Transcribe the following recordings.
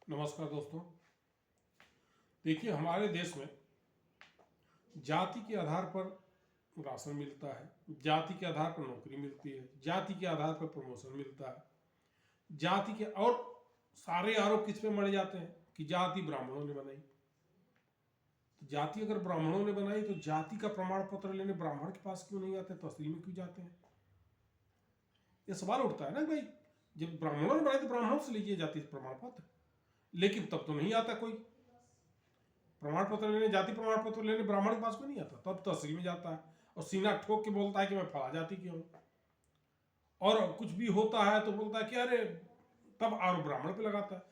नमस्कार दोस्तों। देखिए, हमारे देश में जाति के आधार पर राशन मिलता है, जाति के आधार पर नौकरी मिलती है, जाति के आधार पर प्रमोशन मिलता है, जाति के और सारे आरोप किस पे मढ़े जाते हैं कि जाति ब्राह्मणों ने बनाई। तो जाति अगर ब्राह्मणों ने बनाई तो जाति का प्रमाण पत्र लेने ब्राह्मण के पास क्यों नहीं आते, तहसील में क्यों जाते हैं? ये सवाल उठता है ना भाई, जब ब्राह्मणों ने बनाई तो ब्राह्मणों से लीजिए जाति प्रमाण पत्र, लेकिन तब तो नहीं आता कोई प्रमाण पत्र लेने, जाति प्रमाण पत्र लेने ब्राह्मण के पास को नहीं आता, तब तहसील में जाता है और सीना ठोक के बोलता है कि मैं फला जाति की हूं। और कुछ भी होता है तो बोलता है कि अरे, तब आरोप ब्राह्मण पे लगाता है।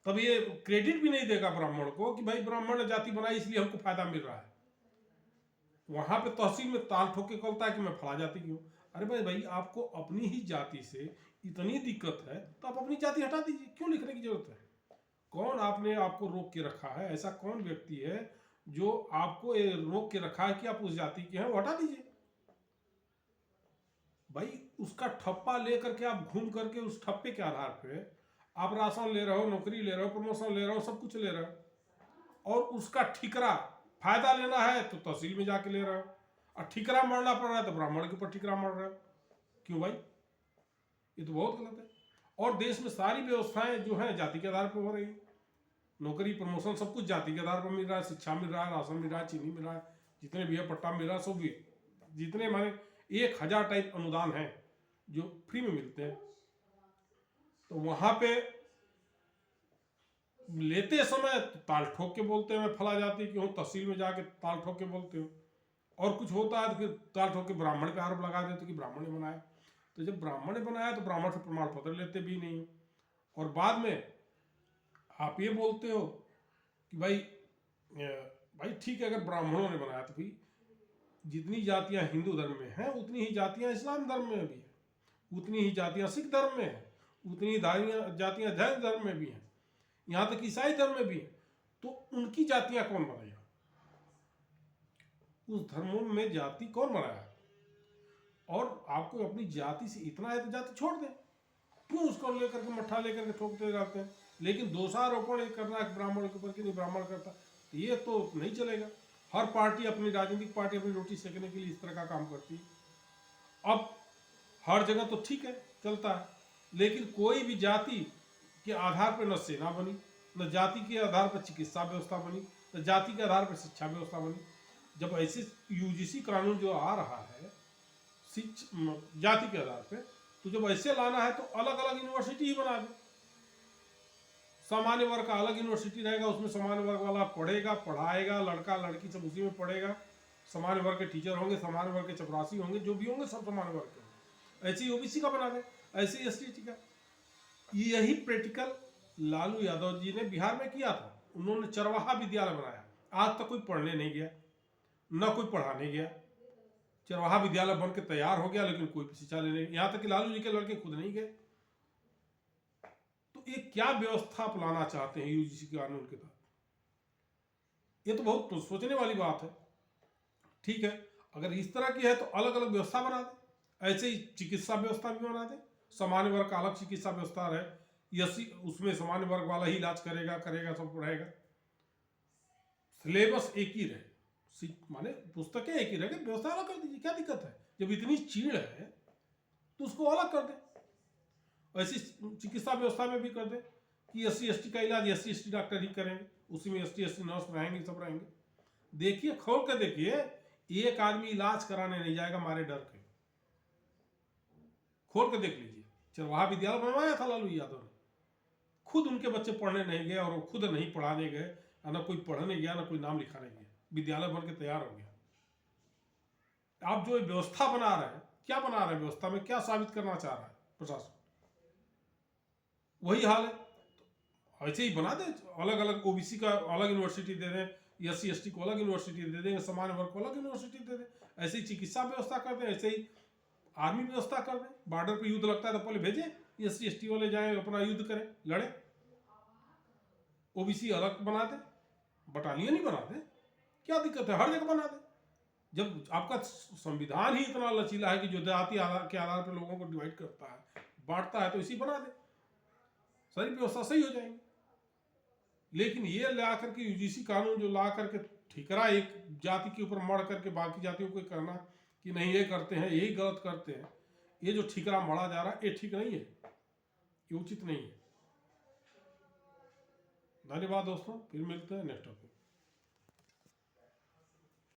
तब ये क्रेडिट भी नहीं देगा ब्राह्मण को कि भाई ब्राह्मण ने जाति बनाई इसलिए हमको फायदा मिल रहा है। वहां पे तहसील में ताल ठोक के बोलता है कि मैं फला जाति की हूँ। अरे भाई, आपको अपनी ही जाति से इतनी दिक्कत है तो आप अपनी जाति हटा दीजिए, क्यों लिखने की जरूरत है? कौन आपने आपको रोक के रखा है? ऐसा कौन व्यक्ति है जो आपको रोक के रखा है कि आप उस जाति के हैं? वो हटा दीजिए भाई। उसका ठप्पा लेकर के आप घूम करके उस ठप्पे के आधार पे आप राशन ले रहे हो, नौकरी ले रहे हो, प्रमोशन ले रहे हो, सब कुछ ले रहे हो, और उसका ठिकरा फायदा लेना है तो तहसील में जाके ले रहे हो, और ठिकरा मरना पड़ रहा है तो ब्राह्मण के ऊपर ठिकरा मर रहे हो। क्यों भाई? ये तो बहुत गलत है। और देश में सारी व्यवस्थाएं जो है जाति के आधार पर हो रही है। नौकरी, प्रमोशन, सब कुछ जाति के आधार पर मिल रहा है। शिक्षा मिल रहा है, राशन मिल रहा है, चीनी मिल रहा है, जितने भी है पट्टा मिल रहा है, सब भी जितने माने 1000 टाइप अनुदान है जो फ्री में मिलते हैं। तो वहां पे लेते समय ताल ठोक के बोलते हैं मैं फला जाति की हूँ, तहसील में जाके ताल ठोक के बोलते हो, और कुछ होता है तो फिर ताल ठोक के ब्राह्मण पे आरोप लगा देते कि ब्राह्मण ने बनाया। तो जब ब्राह्मण ने बनाया तो ब्राह्मण से प्रमाण पत्र लेते भी नहीं, और बाद में आप ये बोलते हो कि भाई ठीक है, अगर ब्राह्मणों ने बनाया तो भाई जितनी जातियां हिंदू धर्म में हैं उतनी ही जातियां इस्लाम धर्म में भी हैं, उतनी ही जातियां सिख धर्म में हैं, उतनी ही जातियां जैन धर्म में भी हैं, यहाँ तक ईसाई धर्म में भी हैं। तो उनकी जातियां कौन बनाया? उस धर्मों में जाति कौन बनाया? और आपको अपनी जाति से इतना है तो जाति छोड़ दें, क्यों उसको लेकर के मट्ठा लेकर के ठोकते रहते हैं? लेकिन दोषारोपण करना है ब्राह्मण के ऊपर कि नहीं ब्राह्मण करता, ये तो नहीं चलेगा। हर पार्टी, अपनी राजनीतिक पार्टी अपनी रोटी सेकने के लिए इस तरह का काम करती है। अब हर जगह तो ठीक है, चलता है, लेकिन कोई भी जाति के आधार पर न सेना बनी, न जाति के आधार पर चिकित्सा व्यवस्था बनी, न जाति के आधार पर शिक्षा व्यवस्था बनी। जब ऐसे यूजीसी कानून जो आ रहा है जाति के आधार पर, तो जब ऐसे लाना है तो अलग अलग यूनिवर्सिटी ही बना दे। सामान्य वर्ग का अलग यूनिवर्सिटी रहेगा, उसमें सामान्य वर्ग वाला पढ़ेगा, पढ़ाएगा, लड़का लड़की सब उसी में पढ़ेगा। सामान्य वर्ग के टीचर होंगे, सामान्य वर्ग के चपरासी होंगे, जो भी होंगे सब सामान्य वर्ग के होंगे। ऐसे ही ओबीसी का बना दे, ऐसे ही एसटी का। यही प्रैक्टिकल लालू यादव जी ने बिहार में किया था। उन्होंने चरवाहा विद्यालय बनाया। आज तक कोई पढ़ने नहीं गया, न कोई पढ़ाने गया। चरवाहा विद्यालय बन के तैयार हो गया, लेकिन कोई शिक्षा लेने, यहाँ तक कि लालू जी के लड़के खुद नहीं गए। तो ये क्या व्यवस्था अपनाना चाहते हैं यूजीसी कानून के तहत? ये तो बहुत सोचने वाली बात है। ठीक है, अगर इस तरह की है तो अलग अलग व्यवस्था बना दे। ऐसे ही चिकित्सा व्यवस्था भी बना दे, सामान्य वर्ग का अलग चिकित्सा व्यवस्था रहे, उसमें सामान्य वर्ग वाला ही इलाज करेगा, सब पढ़ेगा। सिलेबस एक ही रहे, माने पुस्तकें एक ही रहे, व्यवस्था अलग कर दीजिए, क्या दिक्कत है? जब इतनी चीड़ है तो उसको अलग कर दे। ऐसी चिकित्सा व्यवस्था में भी कर दे कि एससी एसटी का इलाज एससी एसटी डॉक्टर ही करेंगे, उसी में एसटी एसटी नर्स रहेंगे, सब रहेंगे। देखिए, खोल के देखिए, एक आदमी इलाज कराने नहीं जाएगा मारे डर के। खोल के देख लीजिए, चरवाहा विद्यालय बनवाया था लालू यादव ने, खुद उनके बच्चे पढ़ने नहीं गए, और वो खुद नहीं पढ़ाने गए, ना कोई पढ़ने गया, ना कोई नाम लिखाने गया, विद्यालय बन के तैयार हो गया। आप जो व्यवस्था बना रहे हैं, क्या बना रहे हैं व्यवस्था में? क्या साबित करना चाह रहा है प्रशासन? वही हाल है। तो ऐसे ही बना दे, अलग अलग ओबीसी का अलग यूनिवर्सिटी दे दें, एससी एसटी को अलग यूनिवर्सिटी दे देंगे, सामान्य वर्ग को अलग यूनिवर्सिटी दे दें। ऐसे ही चिकित्सा व्यवस्था कर दें, ऐसे ही आर्मी व्यवस्था कर दें। बॉर्डर पर युद्ध लगता है तो पहले भेजे एससी एसटी वाले, जाए अपना युद्ध करें, लड़े। ओबीसी अलग बना दे, बटालियन ही बना दे, क्या दिक्कत है? हर जगह बना दे। जब आपका संविधान ही इतना लचीला है कि जो जाति के आधार पर लोगों को डिवाइड करता है, बांटता है, तो इसी बना दे। सारी व्यवस्था सही हो जाएंगी। लेकिन ये ला करके यूजीसी कानून जो ला करके ठिकरा एक जाति के ऊपर मढ़ करके बाकी जातियों को करना कि नहीं ये करते हैं यही गलत करते हैं, ये जो ठिकरा मढ़ा जा रहा है ये ठीक नहीं है, ये उचित नहीं है। धन्यवाद दोस्तों, फिर मिलते हैं नेक्स्ट टॉपिक।